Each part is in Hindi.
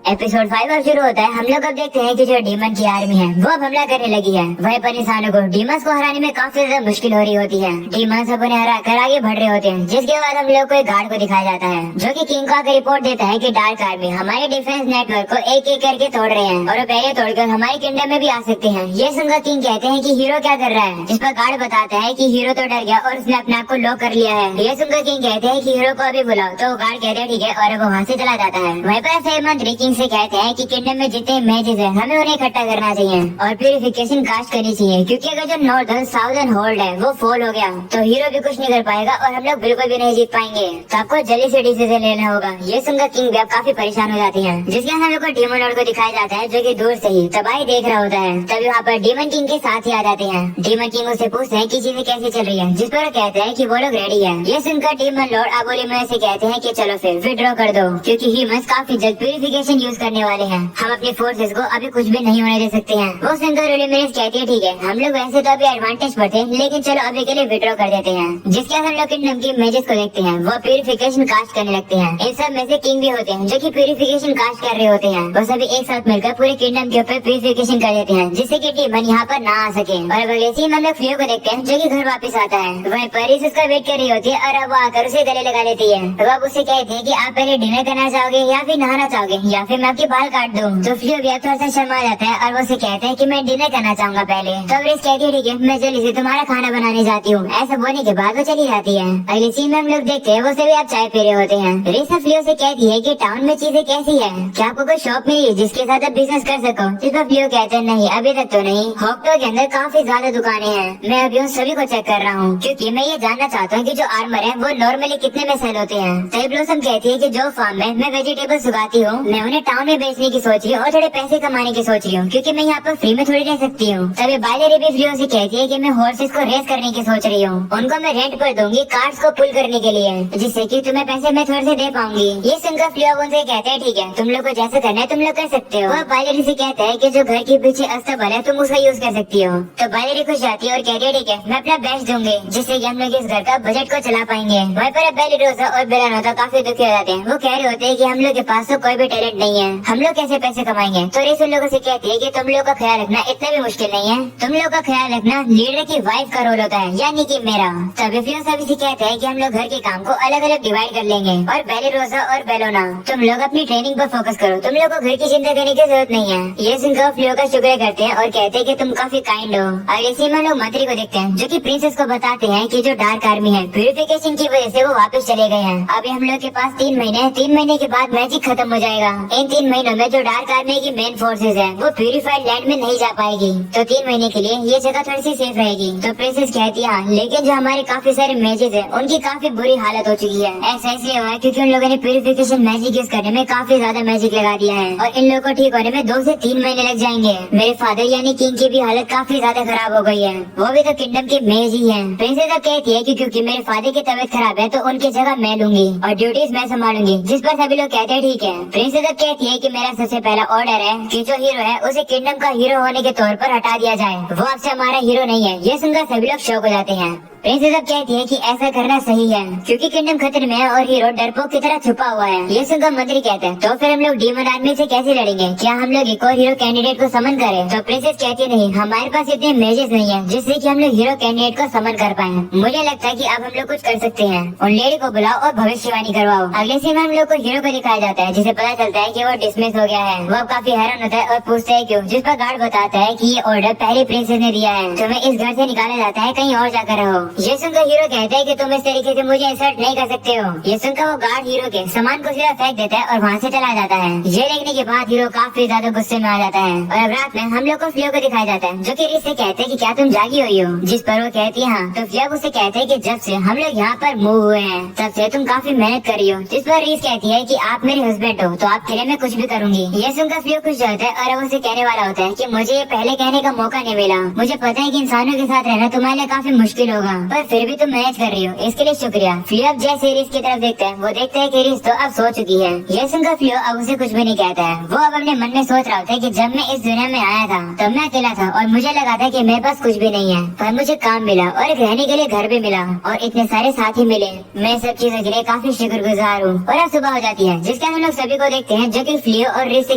एपिसोड 5 अब शुरू होता है। हम लोग अब देखते हैं कि जो डीमन की आर्मी है वो अब हमला करने लगी है। वहीं पर इंसानों को डीमंस को हराने में काफी ज्यादा मुश्किल हो रही होती है। डीमंस अब उन्हें हरा कर आगे बढ़ रहे होते हैं, जिसके बाद हम लोग को एक गार्ड को दिखाया जाता है जो कि किंग को आकर रिपोर्ट देता है कि डार्क आर्मी हमारे डिफेंस नेटवर्क को एक एक करके तोड़ रहे हैं और वो पहले तोड़कर हमारे किंगडम में भी आ सकते हैं। ये सुनकर किंग कहते हैं कि हीरो क्या कर रहा है, जिस पर गार्ड बताता है कि हीरो तो डर गया और उसने अपने आप को लॉक कर लिया है। ये सुनकर किंग कहते हैं कि हीरो को अभी बुलाओ, तो गार्ड कहते हैं ठीक है और वो वहाँ से चला जाता है। वहीं पर सही मंत्री किंग से कहते हैं कि किंगडम में जितने मैचेस है हमें उन्हें इकट्ठा करना चाहिए और प्यूरिफिकेशन कास्ट करनी चाहिए, क्योंकि अगर जो नॉर्दर्न साउदर्न होल्ड है वो फॉल हो गया तो हीरो भी कुछ नहीं कर पाएगा और हम लोग बिल्कुल भी नहीं जीत पाएंगे। तो आपको जल्दी से डिसीजन लेना होगा। ये सुनकर किंग भी अब काफी परेशान हो जाती है, जिसके हम लोग को डीमन लॉर्ड को दिखाया जाता है जो कि दूर से ही तबाही देख रहा होता है। तभी वहाँ पर डीमन किंग के साथ ही आ जाते हैं। डीमन किंग उससे पूछते हैं कि चीजें कैसे चल रही है, जिस पर वो कहते हैं कि वो लोग रेडी है। ये सुनकर डीमन लॉर्ड अबोली में से कहते हैं कि चलो फिर विड्रॉ कर दो, क्योंकि ह्यूमंस काफी जल्द प्यूरिफिकेशन यूज करने वाले हैं। हम अपने फोर्सेस को अभी कुछ भी नहीं होने दे सकते हैं। वो सुनकर रूलिमिनिस कहती है ठीक है, हम लोग वैसे तो अभी एडवांटेज पर थे, लेकिन चलो अभी के लिए विड्रॉ कर देते हैं। जिसके बाद हम लोग किंगडम की मैचेस को देखते हैं, वो प्यूरिफिकेशन कास्ट करने लगते हैं। इन सब में से किंग भी होते हैं जो कि प्यूरिफिकेशन कास्ट कर रहे होते हैं। वो सभी एक साथ मिलकर पूरे किंगडम के ऊपर प्यूरिफिकेशन कर देते हैं, जिससे कि डीमन यहाँ पर ना आ सके। और अगले सीन में हम लोग फ्लियो को देखते हैं जो कि घर वापस आता है। वहीं परिस उसका वेट कर रही होती है और अब वो आकर उसे गले लगा लेती है। तो अब उससे कहती है कि आप पहले डिनर करना चाहोगे या फिर नहाना चाहोगे या फिर मैं आपके बाल काट दूं। तो फ्लियो भी थोड़ा सा शर्मा जाता है और वो उसे कहता है कि मैं डिनर करना चाहूंगा पहले। तो रिस कहती है ठीक है, मैं जल्दी से तुम्हारा खाना बनाने जाती हूँ। ऐसा बोलने के बाद वो चली जाती है। अगले सीन में हम लोग देखते हैं वो सभी आप चाय पी रहे होते हैं। रिस फ्लियो से कहती है कि टाउन में चीजें कैसी है, क्या आपको कोई शॉप मिली है जिसके साथ आप बिजनेस कर सको। जिस पर फ्लियो कहते हैं नहीं अभी तक तो नहीं, हॉकटो के अंदर काफी ज्यादा दुकानें हैं, मैं अभी उन सभी को चेक कर रहा हूँ, क्योंकि मैं ये जानना चाहता हूँ कि जो आर्मर है वो नॉर्मली कितने में सेल होते हैं। तभी ब्लॉसम कहती है कि जो फार्म में मैं वेजिटेबल्स उगाती हूँ मैं उन्हें टाउन में बेचने की सोच रही हूँ और थोड़े पैसे कमाने की सोच रही हूँ, क्योंकि मैं यहाँ पर फ्री में थोड़ी रह सकती हूँ। तभी बायलरी भी फ्लियो से कहती है कि मैं हॉर्सेस को रेस करने की सोच रही हूँ, उनको मैं रेंट पर दूंगी कार्ड्स को पुल करने के लिए, जिससे कि तुम्हें पैसे मैं थोड़े से दे पाऊंगी। ये सुनकर फ्लियो उनसे कहते हैं ठीक है, तुम लोग को जैसे करना है तुम लोग कर सकते हो। वह बायलरी से कहता है कि जो घर के पीछे अस्तबल है तुम उसका यूज कर सकती हो। तो बायलरी खुश जाती है और कहती है ठीक है, मैं अपना बेस्ट दूंगी, जिससे कि हम लोग इस घर का बजट को चला पाएंगे। वहीं पर बेलिरोसा और बेलानोता काफी दुखी हो जाते हैं। वो कह रहे होते हैं कि हम लोग के पास तो कोई भी टैलेंट नहीं है, हम लोग कैसे पैसे कमाएंगे। तो रेस उन लोगों से कहती है कि तुम लोग का ख्याल रखना इतना भी मुश्किल नहीं है, तुम लोग का ख्याल रखना लीडर की वाइफ का रोल होता है, यानी कि मेरा। तभी फ्लियो सभी से कहते हैं कि हम लोग घर के काम को अलग अलग डिवाइड कर लेंगे और बेलिरोसा और बेलोना तुम लोग अपनी ट्रेनिंग पर फोकस करो, तुम लोग को घर की चिंता करने की जरूरत नहीं है। ये सुनकर फ्लियो का शुक्र करते हैं और कहते हैं कि तुम काफी काइंड हो। और इसी में लोग मंत्री को देखते हैं जो कि प्रिंसेस को बताते हैं कि जो डार्क आर्मी है प्यूरिफिकेशन की वजह से वो वापस चले गए हैं। अभी हम लोग के पास 3 महीने हैं, 3 महीने के बाद मैजिक खत्म हो जाएगा। इन 3 महीनों में जो डार्क आर्मी की मेन फोर्सेज है वो प्यूरिफाइड लैंड में नहीं जा पाएगी, तो 3 महीने के लिए ये जगह थोड़ी सी सेफ रहेगी। तो प्रिंसेस कहती है हाँ, लेकिन जो हमारे काफी सारे मैचेस है उनकी काफी बुरी हालत हो चुकी है। ऐसा इसलिए हुआ है क्योंकि उन लोगों ने प्यूरिफिकेशन मैजिक यूज करने में काफी ज्यादा मैजिक लगा दिया है और इन लोगों को ठीक होने में 2 से 3 महीने लग जाएंगे। मेरे फादर यानी किंग की भी हालत काफी ज्यादा खराब हो गई है, वो भी तो किंगडम के मेज ही है। प्रिंसेस अब कहती है कि क्योंकि मेरे फादर की तबीयत खराब है तो उनकी जगह मैं लूंगी और ड्यूटीज मैं संभालूंगी, जिस पर सभी लोग कहते हैं ठीक है। प्रिंसेस अब कहती है कि मेरा सबसे पहला ऑर्डर है कि जो हीरो है उसे किंगडम का हीरो होने के तौर पर हटा दिया जाए, वो अब से हमारा हीरो नहीं है। ये सुनकर सभी लोग शौक हो जाते हैं। प्रिंसेस अब कहती है कि ऐसा करना सही है क्योंकि किंगडम खतरे में है और हीरो डरपोक की तरह छुपा हुआ है। ये सुनकर मंत्री कहते हैं तो फिर हम लोग डीमन आर्मी से कैसे लड़ेंगे, क्या हम लोग एक और हीरो कैंडिडेट को समन करें। तो प्रिंसेस कहती नहीं, हमारे पास इतने मेजेस नहीं है जिससे कि हम लोग हीरो कैंडिडेट को समन कर पाए। मुझे लगता है कि अब हम लोग कुछ कर सकते हैं, उन लेडी को बुलाओ और भविष्यवाणी करवाओ। अगले सीन में हम लोग को हीरो को दिखाया जाता है जिसे पता चलता है कि वो डिसमिस हो गया है। वो अब काफी हैरान होता है और पूछता है क्यों, जिस पर गार्ड बताता है कि ये ऑर्डर पहले प्रिंसेस ने दिया है, तुम्हें इस घर से निकाला जाता है, कहीं और जाकर रहो। ये सुनकर हीरो कहता है कि तुम इस तरीके से मुझे इंसल्ट नहीं कर सकते हो। ये सुनकर वो गार्ड हीरो के सामान को सीधा फेंक देता है और वहाँ से चला जाता है। ये देखने के बाद हीरो काफी ज्यादा गुस्से में आ जाता है और अब रात में हम लोग को फ्लियो को दिखाया जाता है जो कि रिस से कहते हैं कि क्या तुम जागी हुई हो, जिस पर वो कहती है हाँ। तो फ्लियो उसे कहते हैं कि जब से हम लोग यहाँ पर मूव हुए हैं तब से तुम काफी मेहनत कर रही हो, जिस पर रिस कहती है कि आप मेरे हस्बैंड हो तो आपके लिए मैं कुछ भी करूंगी। ये सुनकर फ्लियो खुश होता है और वो उसे कहने वाला होता है कि मुझे ये पहले कहने का मौका नहीं मिला, मुझे पता है कि इंसानों के साथ रहना तुम्हारे लिए काफी मुश्किल होगा, पर फिर भी तुम मैनेज कर रही हो, इसके लिए शुक्रिया। फ्लियो अब जैसे रिस की तरफ देखता है, वो देखता है कि रिस तो अब सो चुकी है। ये सुनकर फ्लियो अब उसे कुछ भी नहीं कहता है। वो अब अपने मन में सोच रहा था कि जब मैं इस दुनिया में आया था तब मैं अकेला था और मुझे लगा था कि मेरे पास कुछ भी नहीं है, पर मुझे काम मिला और एक रहने के लिए घर भी मिला और इतने सारे साथी मिले। मैं सब चीजों के लिए काफी शुक्रगुजार हूँ। और अब सुबह हो जाती है, जिसके हम लोग सभी को देखते हैं जो कि फ्लियो और रिस से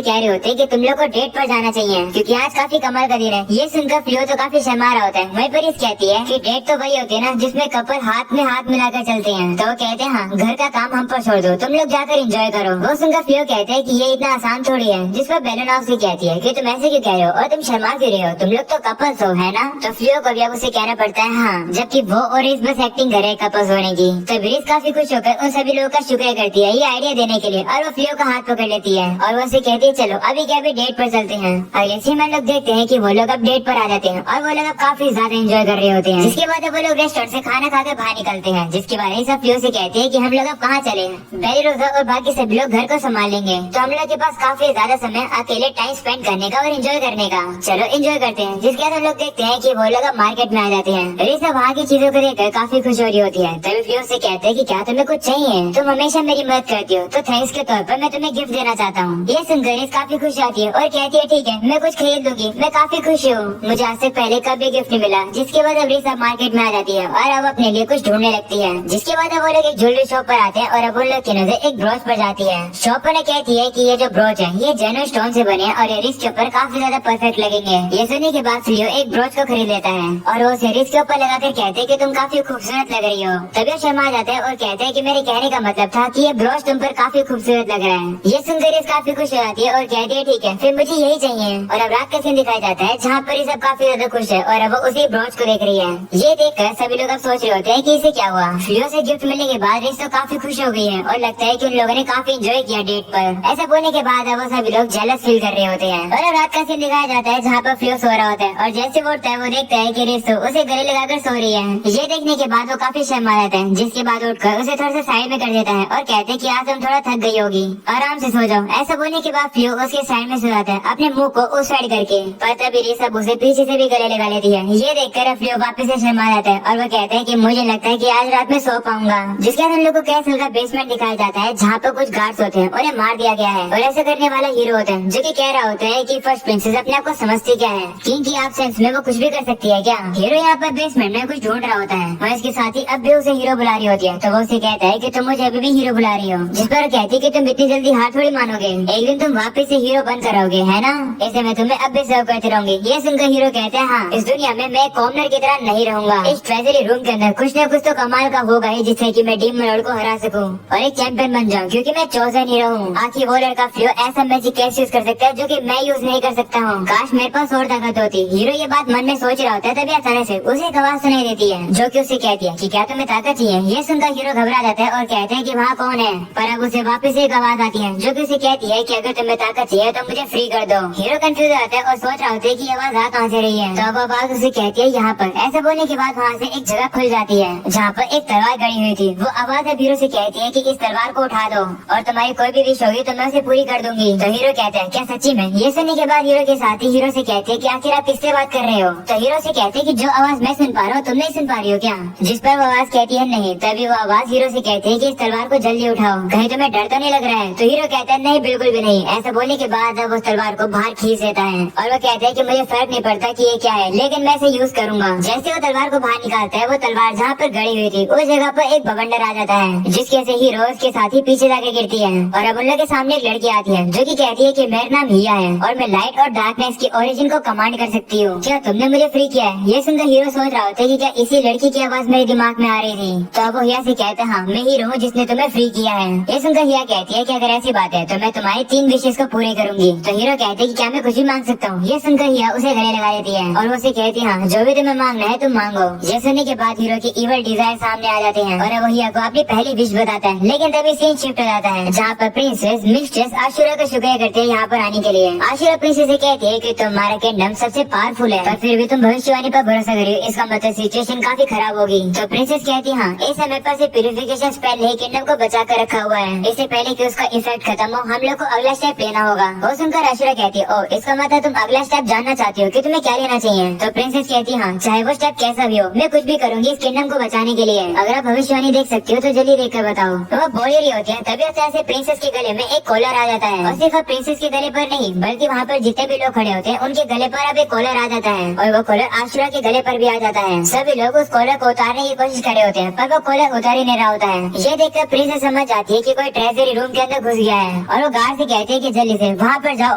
कह रहे होते हैं कि तुम लोग को डेट पर जाना चाहिए क्योंकि आज काफी कमाल का दिन है। ये सुनकर फ्लियो तो काफी शर्मा रहा होता है। वहीं पर रिस कहती है कि डेट तो वही होती है ना जिसमें कपल हाथ में हाथ मिलाकर चलते हैं। तो वो कहते हैं हाँ, घर का काम हम पर छोड़ दो, तुम लोग जाकर एंजॉय करो। वो सुनकर फ्लियो कहते हैं कि ये इतना आसान थोड़ी है। जिस पर बेलोनाव से कहती है कि तुम ऐसे क्यों कह रहे हो और तुम शर्मा क्यों रहे हो, तुम लोग तो कपल्स हो, है ना। तो फ्लियो को भी अब उसे कहना पड़ता है हाँ, जबकि वो और रिस बस एक्टिंग करे कपल्स होने की। तो रिस काफी खुश होकर उन सभी लोगों का शुक्र करती है ये आइडिया देने के लिए और वो फ्लियो का हाथ पकड़ लेती है और वो उसे कहती है चलो अभी क्या अभी डेट पर चलते हैं। और ऐसे में लोग देखते हैं कि वो लोग अब डेट पर आ जाते हैं और वो लोग अब काफी ज्यादा एंजॉय कर रहे होते हैं। जिसके बाद वो लोग रेस्टोरेंट से खाना खाकर बाहर निकलते हैं। जिसके बाद सब फ्लियो से कहते हैं कि हम लोग अब कहाँ चले, बेली रोजा और बाकी सभी लोग घर को संभाल लेंगे, तो हम लोग के पास काफी ज्यादा समय अकेले टाइम स्पेंड करने का और एंजॉय करने का, चलो एंजॉय करते हैं। जिसके बाद हम लोग देखते हैं कि वो लोग अब मार्केट में आ जाते हैं। रिस अब वहाँ की चीजों को देखकर काफी खुश हो रही होती है। तभी फ्लियो से कहते हैं कि क्या तुम्हें कुछ चाहिए, तुम हमेशा मेरी मदद करती हो तो थैंक्स के तौर पर मैं तुम्हें गिफ्ट देना चाहता हूँ। ये सुनकर रिस काफी खुश होती है और कहती है ठीक है मैं कुछ खरीद लूंगी, मैं काफी खुश हूँ, मुझे आज से पहले कभी गिफ्ट नहीं मिला। जिसके बाद अब रिस अब मार्केट में आ जाती है और अब अपने लिए कुछ ढूंढने लगती है। जिसके बाद अब वो लोग एक ज्वेलरी शॉप पर आते हैं और अब उन लोग की नजर एक ब्रोच पर जाती है। शॉप पर कहती है कि ये जो ब्रोच है ये जेन्युइन स्टोन से बने और ये रिस के ऊपर काफी ज्यादा परफेक्ट लगेंगे। ये सुनने के बाद फ्लियो एक ब्रोच को खरीद लेता है और वो उसे रिस के ऊपर लगाकर कहते हैं कि तुम काफी खूबसूरत लग रही हो। तभी वो शर्मा जाते हैं और कहते हैं कि मेरे कहने का मतलब था कि ये ब्रोच तुम पर काफी खूबसूरत लग रहा है। ये सुनकर रिस काफी खुश हो जाती है और कहती है ठीक है फिर मुझे यही चाहिए। और अब रात का सीन दिखाया जाता है जहाँ पर ये सब काफी ज्यादा खुश है और अब वो उसी ब्रोच को देख रही है। ये देखकर सभी लोग अब सोच रहे होते हैं कि इसे क्या हुआ। फ्लियो से गिफ्ट मिलने के बाद रिस तो काफी खुश हो गई है और लगता है कि उन लोगों ने काफी एंजॉय किया डेट पर। ऐसा बोलने के बाद अब वो सभी लोग जेलस फील कर रहे होते हैं। और अब रात का सीन दिखाया जाता है जहाँ पर फ्लियो सो रहा होता है और जैसे वो उठता है वो देखता है कि रिस तो उसे गले लगाकर सो रही है। ये देखने के बाद वो काफी शर्मा जाता है। जिसके बाद उठकर उसे थोड़ा सा साइड में कर देता है और कहते हैं कि आज तुम थोड़ा थक गई होगी, आराम से सो जाओ। ऐसा बोलने के बाद फ्लियो उसके साइड में सो जाता है अपने मुंह को उस साइड करके, पर तभी रिस अब उसे पीछे से भी गले लगा लेती है। ये देखकर फ्लियो वापस से शर्मा जाता है और वो कहता है कि मुझे लगता है कि आज रात में सो पाऊंगा। जिसके बाद हम लोग को कैसल का बेसमेंट दिखाया जाता है जहाँ पर कुछ गार्ड्स होते हैं, उन्हें मार दिया गया है और ऐसा करने वाला हीरो होता है जो कि कह रहा होता है कि फर्स्ट प्रिंसेस अपने आप को समझती क्या है, किंग की एब्सेंस में वो कुछ भी कर सकती है क्या। हीरो यहाँ पर बेसमेंट में कुछ ढूंढ रहा होता है और इसके साथ ही अब भी उसे हीरो बुला रही होती है। तो वो उसे कहता है कि तुम मुझे अभी भी हीरो बुला रही हो, जिस पर कहती है कि तुम इतनी जल्दी हार थोड़ी मानोगे, एक दिन तुम वापस से हीरो बन करोगे, है ना, ऐसे मैं तुम्हें अब भी सर्व करती रहूंगी। ये सुनकर हीरो कहते हैं हाँ, इस दुनिया में मैं कॉमनर की तरह नहीं रहूंगा, इस ट्रेजरी रूम के अंदर कुछ न कुछ तो कमाल का होगा ही जिससे कि मैं डीमन लॉर्ड को हरा सकूं और एक चैंपियन बन जाऊं, क्योंकि मैं चोजन हीरो हूँ। आखिर वो लड़का फ्लियो ऐसा मैजिक कैसे यूज कर सकता है जो कि मैं यूज नहीं कर सकता हूँ, काश मेरे पास और ताकत होती। हीरो ये बात मन में सोच रहा होता है तभी अचानक से उसे एक आवाज सुनाई देती है जो कि उसे कहती है कि क्या तुम्हें ताकत चाहिए। ये सुनकर हीरो घबरा जाता है और कहते हैं कि वहाँ कौन है, पर अब उसे वापस एक आवाज आती है जो कि उसे कहती है कि अगर तुम्हें ताकत चाहिए तो मुझे फ्री कर दो। हीरो कंफ्यूज हो जाता है और सोच रहा होता है कि आवाज आ कहाँ से रही है। तो अब आवाज उसे कहती है यहाँ पर। ऐसा बोलने के बाद वहाँ से एक जगह खुल जाती है जहाँ पर एक तलवार गड़ी हुई थी। वो आवाज अब हीरो से कहती है कि इस तलवार को उठा दो और तुम्हारी कोई भी विश होगी तो मैं उसे पूरी कर दूंगी। तो हीरो कहता है क्या सच्ची में। ये सुनने के बाद हीरो के साथी हीरो से कहते हैं कि आखिर आप किससे बात कर रहे हो। तो हीरो से कहते हैं कि जो आवाज मैं सुन पा रहा हूँ तुम नहीं सुन पा रही हो क्या। जिस पर वो आवाज कहती है नहीं। तभी वो आवाज हीरो से कहती है कि इस तलवार को जल्दी उठाओ, कहीं तुम्हें डर तो नहीं लग रहा है। तो हीरो कहता है नहीं बिल्कुल भी नहीं। ऐसा बोलने के बाद अब उस तलवार को बाहर खींच देता है और वो कहता है कि मुझे फर्क नहीं पड़ता कि ये क्या है, लेकिन मैं इसे यूज करूंगा। जैसे वो तलवार को बाहर निकालता है वो तलवार जहाँ पर गड़ी हुई थी उस जगह पर एक बवंडर आ जाता है जिसके से हीरो उसके साथी पीछे जाके गिरती है और अब उन लोग के सामने एक लड़की आती है जो कि कहती है कि मेरा नाम हिया है और मैं लाइट और डार्कनेस की ओरिजिन को कमांड कर सकती हूँ, क्या तुमने मुझे फ्री किया है। ये सुनकर हीरो सोच रहा होता है कि क्या इसी लड़की की आवाज मेरे दिमाग में आ रही थी। तो अब वो हिया से कहता है हाँ मैं हीरो हूँ जिसने तुम्हें फ्री किया है। ये सुनकर हिया कहती है कि अगर ऐसी बात है तो मैं तुम्हारी 3 विशेष को पूरी करूंगी। तो हीरो कहते हैं कि क्या मैं कुछ भी मांग सकता हूँ। ये सुनकर हिया उसे गले लगा देती है और वो उसे कहती है हाँ जो भी तुम्हें मांगना है तुम मांगो। ये सुनने के बाद हीरो के इवल डिजायर सामने आ जाते हैं और वो हिया को अपनी पहली विश बताता है। लेकिन तभी सीन शिफ्ट हो जाता है जहाँ पर प्रिंसेस मिस्ट्रेस आशुरा का शुक्रिया करते हैं यहाँ पर आने के लिए। आशुरा प्रिंसेस से कहती है कि तुम्हारा किंगडम सबसे पावरफुल है पर फिर भी तुम भविष्यवाणी पर भरोसा करिए, इसका मतलब सिचुएशन काफी खराब होगी। तो प्रिंसेस कहती है हाँ इस समय पर से प्यूरिफिकेशन स्पेल है किंगडम को बचा कर रखा हुआ है, इससे पहले कि उसका इफेक्ट खत्म हो हम लोग को अगला स्टेप लेना होगा। वो सुनकर आशुरा कहती है ओ इसका मतलब तुम अगला स्टेप जानना चाहती हो कि तुम्हें क्या लेना चाहिए। तो प्रिंसेस कहती है हाँ चाहे वो स्टेप कैसा भी हो मैं कुछ भी करूंगी इस किंगडम को बचाने के लिए। अगर आप भविष्यवाणी देख सकती हो तो जल्दी देख कर बताओ। तो वो बोल रही होती है, तभी अचानक से प्रिंसेस के गले में एक कॉलर आ जाता है। और सिर्फ प्रिंसेस के गले पर नहीं बल्कि वहाँ पर जितने भी लोग खड़े होते हैं उनके गले पर अब एक कॉलर आ जाता है। और वो कॉलर आशुरा के गले पर भी आ जाता है। सभी लोग उस कॉलर को उतारने की कोशिश कर रहे होते हैं पर वो कॉलर उतार ही नहीं रहा होता है। ये देखकर प्रिंसेस समझ जाती है कि कोई ट्रेजरी रूम के अंदर घुस गया है। और वो गार्ड से कहते हैं कि जल्दी से वहाँ पर जाओ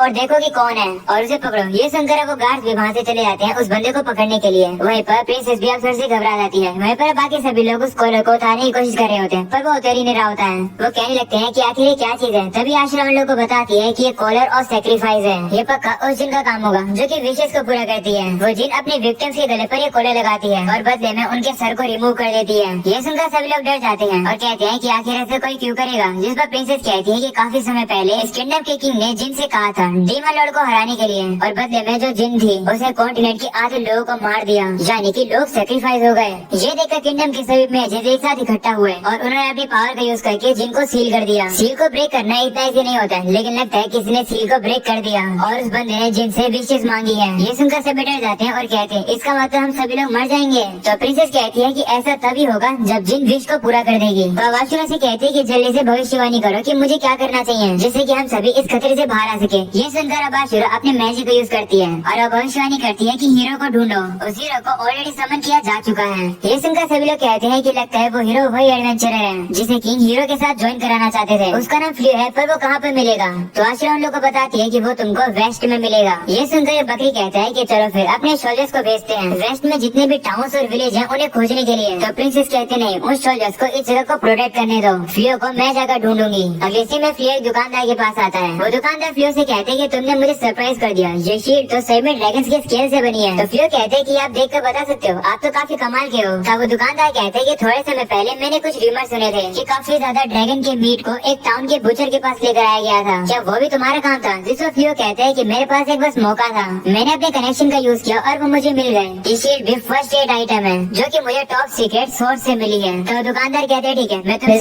और देखो कि कौन है और उसे पकड़ो। ये सुनकर वो गार्ड भी वहाँ से चले जाते हैं उस बंदे को पकड़ने के लिए। वहीं पर प्रिंसेस भी अक्सर से घबरा जाती है। वहीं पर बाकी सभी लोग उस कॉलर को उतारने की कोशिश कर रहे होते हैं पर वो उतर ही नहीं रहा होता है। वो कहने लगते हैं कि आखिर ये क्या चीज है। तभी आशुरा उन लोगों को बताती है कि ये कॉलर और सेक्रीफाइस है। ये पक्का उस जिन का काम होगा जो कि विशेष को पूरा करती है। वो जिन अपने विक्टिम्स के गले पर ये कॉलर लगाती है और बदले में उनके सर को रिमूव कर देती है। ये सुनकर सभी लोग डर जाते हैं और कहते हैं कि आखिर ऐसे कोई क्यों करेगा। जिस पर प्रिंसेस कहती है कि काफी समय पहले इस किंगडम के किंग ने जिन से कहा था डीमन लॉर्ड को हराने के लिए और बदले में जो जिन थी उसे कॉन्टिनेंट के आधे लोगों को मार दिया, यानी कि लोग सेक्रीफाइस हो गए। ये देखकर किंगडम के सभी मेजेस एक साथ इकट्ठा हुए और उन्होंने अपनी पावर का यूज करके जिन को सील कर दिया। सील को ब्रेक करना इतना इजी नहीं होता है लेकिन लगता है किसी ने सील को ब्रेक कर दिया और उस बंदे ने जिन से विशेष मांगी है। ये सुनकर सभी डर जाते हैं और कहते हैं इसका मतलब हम सभी लोग मर जाएंगे। तो प्रिंसेस कहती है कि ऐसा तभी होगा जब जिन विश को पूरा कर देगी। तो आशुरा से कहती है कि जल्दी से भविष्यवाणी करो कि मुझे क्या करना चाहिए जिससे कि हम सभी इस खतरे से बाहर आ सके। ये सुनकर अब आशुरा अपने मैजिक को यूज करती है और अब भविष्यवाणी करती है कि हीरो को ढूंढो। उस हीरो को ऑलरेडी समन किया जा चुका है। ये सुनकर सभी लोग कहते हैं कि लगता है वो हीरो वही एडवेंचरर है जिसे किंग हीरो के साथ ज्वाइन कराना चाहते थे। उसका नाम फ्लियो है पर वो कहाँ पे मिलेगा। तो आशुरा उन लोग को बताती है कि वो तुमको वेस्ट में मिलेगा। ये सुनकर ये बकरी कहता है कि चलो फिर अपने सोल्जर्स को भेजते हैं वेस्ट में जितने भी टाउन्स और विलेज हैं उन्हें खोजने के लिए। तो प्रिंसेस कहते नहीं, उस सोल्जर्स को इस जगह को प्रोटेक्ट करने दो, फ्लियो को मैं जाकर ढूंढूंगी। अब इसी में फ्लियो एक दुकानदार के पास आता है। वो दुकानदार फ्लियो से कहते हैं कि तुमने मुझे सरप्राइज कर दिया, ये शील्ड तो सही में ड्रैगन्स के स्केल से बनी है। तो फ्लियो कहते हैं कि आप देख कर बता सकते हो, आप तो काफी कमाल के हो। तब वो दुकानदार कहते हैं कि थोड़े समय पहले मैंने कुछ रूमर सुने थे कि काफी ज्यादा ड्रैगन के मीट को एक टाउन के बुचर के पास लेकर आया गया था। क्या वो भी तुम्हारा काम था? जिस पर फ्लियो कहते हैं कि मेरे पास एक बस मौका था, मैंने अपने कनेक्शन का यूज किया और वो मुझे मिल गए। ये शील्ड भी फर्स्ट एड आइटम है जो कि मुझे टॉप सीक्रेट सोर्स से मिली है। तो दुकानदार कहते हैं ठीक है, मैं तुमसे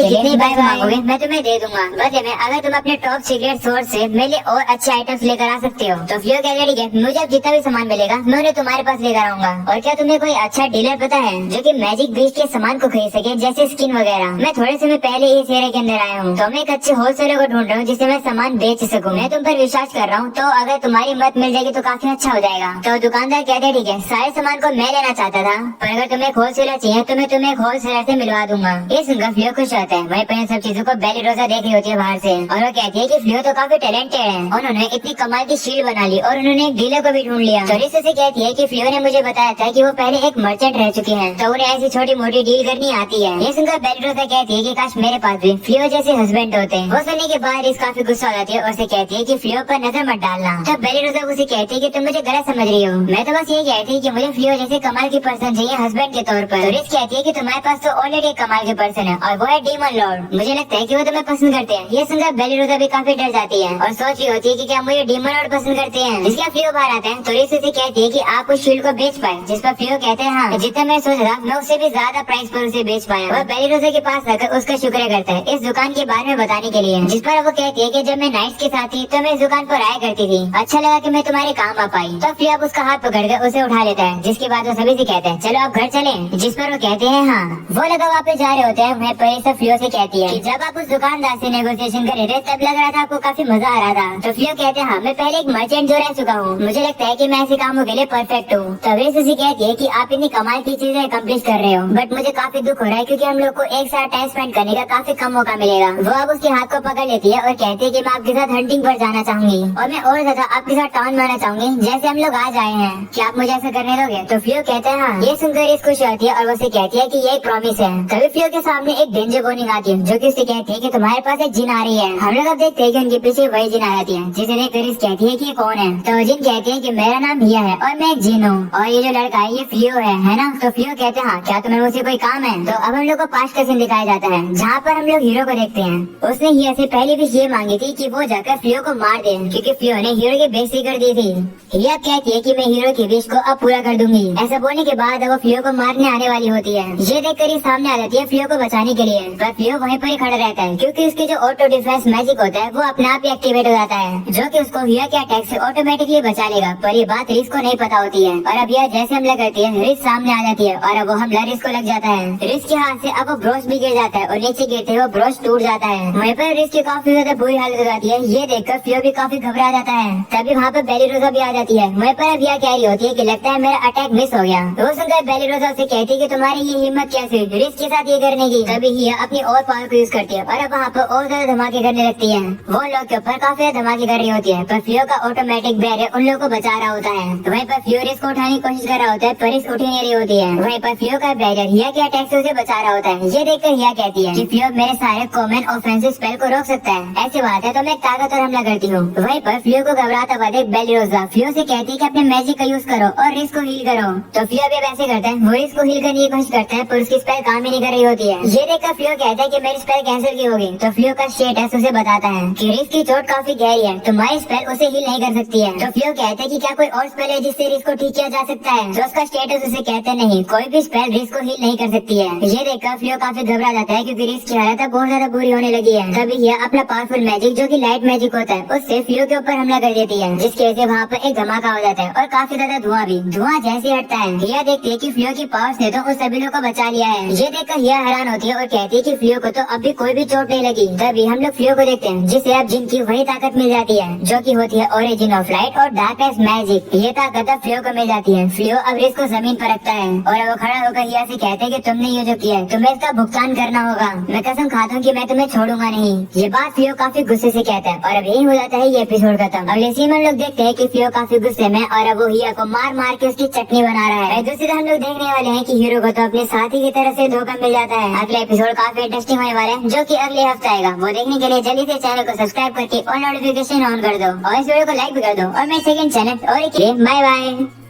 जितनी पैसे मांगोगे मैं तुम्हें दे दूंगा, बदले में अगर तुम अपने टॉप सीक्रेट सोर्स से मेरे लिए और अच्छे आइटम्स लेकर आ सकते हो। तो फ्लियो कहते हैं ठीक है, मुझे अब जितना भी सामान मिलेगा मैं उन्हें तुम्हारे पास लेकर आऊंगा। और क्या तुम्हें कोई अच्छा डीलर पता है जो कि मैजिक बीस्ट के सामान को खरीद सके, जैसे स्किन वगैरह? मैं थोड़े समय पहले इस एरिया के अंदर आया हूँ तो मैं एक अच्छे होलसेलर को ढूंढ रहा हूँ जिससे मैं सामान बेच सकूँ। मैं तुम पर विश्वास कर रहा हूँ, तो अगर तुम्हारी मदद मिल जाएगी तो काफी अच्छा हो जाएगा। तो दुकानदार कहते हैं ठीक है, सारे सामान को मैं लेना चाहता था पर अगर तुम्हें एक होलसेलर चाहिए तो मैं तुम्हें एक होलसेलर से मिलवा दूंगा। ये सुनकर फ्लियो खुश होता है। वहीं पर इन सब चीजों को बेली रोजा देख रही होती है बाहर से और वो कहती है कि फ्लियो तो काफी टैलेंटेड है, उन्होंने इतनी कमाल की शील्ड बना ली और उन्होंने एक डीलर को भी ढूंढ लिया। चोरिस से कहती है कि फ्लियो ने मुझे बताया था कि वो पहले एक मर्चेंट रह चुके हैं तो उन्हें ऐसी छोटी मोटी डील करनी आती है। ये सुनकर बेली रोजा कहती है कि काश मेरे पास भी फ्लियो जैसे हस्बैंड होते। वो सुनने के बाद इस काफी गुस्सा हो जाती है और उसे कहती है कि फ्लियो पर नजर मत डालना। तब बेली रोजा उसे कहती है कि तुम मुझे गलत समझ रही हो, मैं तो बस ये कहती कि मुझे फ्लियो जैसे कमाल की पर्सन चाहिए हस्बैंड के तौर पर। रिस कहती है कि तुम्हारे पास तो ऑलरेडी एक कमाल की पर्सन है और वो है डीमन लॉर्ड, मुझे लगता है कि वो तुम्हें पसंद करते हैं। ये सुनकर बेली रोजा भी काफी डर जाती है और सोच रही होती है कि क्या मुझे डीमन लॉर्ड पसंद करते हैं। जिसका फ्लियो बाहर आता है तो रिस उसे कहती है कि आप उस शील्ड को बेच पाए। जिस पर फ्लियो कहते हैं हाँ, जितना मैं सोच रहा मैं उससे भी ज्यादा प्राइस पर उसे बेच पाया। वह बेली रोजा के पास आकर उसका शुक्रिया करता है इस दुकान के बारे में बताने के लिए। जिस पर वो कहती है कि जब मैं नाइट्स के साथ थी तो मैं इस दुकान पर आया करती थी, अच्छा लगा कि मैं तुम्हारे काम आ पाई। तो फ्लियो उसका हाथ पकड़कर उसे उठा लेता है जिसके बाद वो सभी से कहता है चलो आप घर चले। जिस पर वो कहते हैं हाँ। वो लगा वापस जा रहे होते हैं। मैं पहले सब फ्लियो से कहती है कि जब आप उस दुकानदार से नेगोशिएशन कर रहे थे तब लग रहा था आपको काफी मजा आ रहा था। तो फ्लियो कहते हैं हाँ, मैं पहले एक मर्चेंट जो रह चुका हूँ, मुझे लगता है कि मैं ऐसे कामों के लिए परफेक्ट हूँ। तो वे उसे कहती है कि आप इतनी कमाल की चीजें अकम्प्लिश कर रहे हो बट मुझे काफी दुख हो रहा है क्योंकि हम लोग को एक साथ टाइम स्पेंड करने का काफी कम मौका मिलेगा। वो अब उसके हाथ को पकड़ लेती है और कहती है कि मैं आपके साथ हंटिंग पर जाना चाहूंगी और मैं और ज्यादा आपके साथ टाउन में आना चाहूंगी जैसे हम लोग आज आए हैं, क्या आप मुझे ऐसा करने दोगे? तो फ्लियो कहते हैं हाँ। ये सुनकर इस खुश होती है और वो उसे कहती है कि ये एक प्रॉमिस है। तभी फ्लियो के सामने एक डेंजर वार्निंग आती है जो कि उससे कहती है कि तुम्हारे पास एक जिन आ रही है। हम लोग अब देखते हैं कि उनके पीछे वही जिन आ जाती है जिसे देखकर इस कहती है कि ये कौन है। तो जिन कहती है कि मेरा नाम हिया है और मैं एक जिन हूँ और ये जो लड़का है ये फ्लियो है ना? तो फ्लियो कहते हैं हाँ, क्या तुम्हें मुझसे कोई काम है? तो अब हम लोग को पास्ट का सीन दिखाया जाता है जहाँ पर हम लोग हीरो को देखते हैं। उसने हिया से पहली विश ये मांगी थी कि वो जाकर फ्लियो को मार दे क्योंकि फ्लियो ने हीरो की बेइज्जती कर दी थी। हिया कहती है कि मैं हीरो की विश को अब पूरा कर दूंगी। ऐसा बोलने के बाद वो फ्लियो को मारने आने वाली होती है। ये देखकर ही सामने आ जाती है फ्लियो को बचाने के लिए, पर फ्लियो वहीं पर ही खड़ा रहता है क्योंकि उसके जो ऑटो डिफेंस मैजिक होता है वो अपने आप ही एक्टिवेट हो जाता है जो कि उसको हिया के अटैक से ऑटोमेटिकली बचा लेगा। पर ये बात रिस को नहीं पता होती है और अब यह जैसे हमला करती है रिस सामने आ जाती है और अब वो हमला रिस को लग जाता है। रिस के हाथ से अब वो ब्रोच भी गिर जाता है और नीचे गिरते हुए ब्रोच टूट जाता है। वहीं पर रिस की काफी ज्यादा बुरी हालत हो जाती है। ये देखकर फ्लियो भी काफी घबरा जाता है। तभी वहाँ पर बेलीरोजा भी आ जाती है। वहीं पर अब यह कह रही होती है कि लगता है मेरा अटैक मिस हो गया। वो सुनकर बेलीरोजा से कहती है कि तुम्हारी ये हिम्मत कैसे हुई रिस के साथ ये करने की। तभी हिया अपनी और पावर को यूज करती है और अब वहाँ पर और ज्यादा धमाके करने लगती है। वो लोग के ऊपर काफी ज्यादा धमाके कर रही होती है, पर फ्लियो का ऑटोमेटिक बैरियर उन लोगों को बचा रहा होता है। वहीं पर फ्लियो रिस को उठाने की कोशिश कर रहा होता है पर रिस उठ नहीं रही होती है। वहीं पर फ्लियो का बैरियर हिया के अटैक से उसे बचा रहा होता है। ये देखकर हिया कहती है कि फ्लियो मेरे सारे कॉमन ऑफेंसिव स्पेल को रोक सकता है। ऐसी बात है तो मैं ताकतवर हमला करती हूँ। वहीं पर फ्लियो को घबराता हुआ देख बेलीरोजा फ्लियो से कहती है कि अपने मैजिक का यूज करो और रिस को हील करो। तो फ्लियो भी वैसे करता है। वो रिस को हील करने की कोशिश करता है पर उसकी स्पेल काम ही नहीं कर रही होती है। ये देखकर फ्लियो कहता है कि मेरी स्पेल कैंसिल की होगी। तो फ्लियो का स्टेटस उसे बताता है कि रिस की चोट काफी गहरी है, तुम्हारी स्पेल उसे हील नहीं कर सकती है। तो फ्लियो कहता है कि क्या कोई और स्पेल है जिससे रिस को ठीक किया जा सकता है। तो उसका स्टेटस उसे कहते नहीं, कोई भी स्पेल रिस को हील नहीं कर सकती है। ये देखकर फ्लियो काफी घबरा जाता है क्योंकि रिस की हालत बहुत ज्यादा बुरी होने लगी है। तभी यह अपना पावरफुल मैजिक जो कि लाइट मैजिक होता है उससे फ्लियो के ऊपर हमला कर देती है, जिसकी वजह से वहाँ पर एक धमाका हो जाता है और काफी ज्यादा धुआं भी। धुआं जैसे हटता है यह देखती है कि फ्लियो की पावर से तो उस सभी लोग को बचा लिया है। ये देखकर यह हैरान होती है और कहती है कि फ्लियो को तो अभी कोई भी चोट नहीं लगी। तभी हम लोग फ्लियो को देखते हैं जिसे अब जिनकी वही ताकत मिल जाती है जो कि होती है ओरिजिन ऑफ लाइट और डार्कनेस मैजिक। ये ताकत अब फ्लियो को मिल जाती है। फ्लियो अब रिस को जमीन पर रखता है और वो खड़ा होकर हिया से कहते हैं कि तुमने ये जो किया है तुम्हें इसका भुगतान करना होगा। मैं कसम खाता हूँ कि मैं तुम्हें छोड़ूंगा नहीं। ये बात फ्लियो काफी गुस्से से कहता है और अब यही हो जाता है ये एपिसोड खत्म। अगले सीन में हम लोग देखते हैं कि फ्लियो काफी गुस्से में और अब वो हिया को मार मार के उसकी चटनी बना रहा है। दूसरी तरफ हम लोग देखने वाले हैं कि हीरो को तो अपने साथी की तरफ से धोखा मिल जाता है। अगला एपिसोड काफी इंटरेस्टिंग होने वाला है जो कि अगले हफ्ते आएगा। वो देखने के लिए जल्दी से चैनल को सब्सक्राइब करके और नोटिफिकेशन ऑन कर दो और इस वीडियो को लाइक भी कर दो और मेरे सेकंड चैनल और बाय बाय।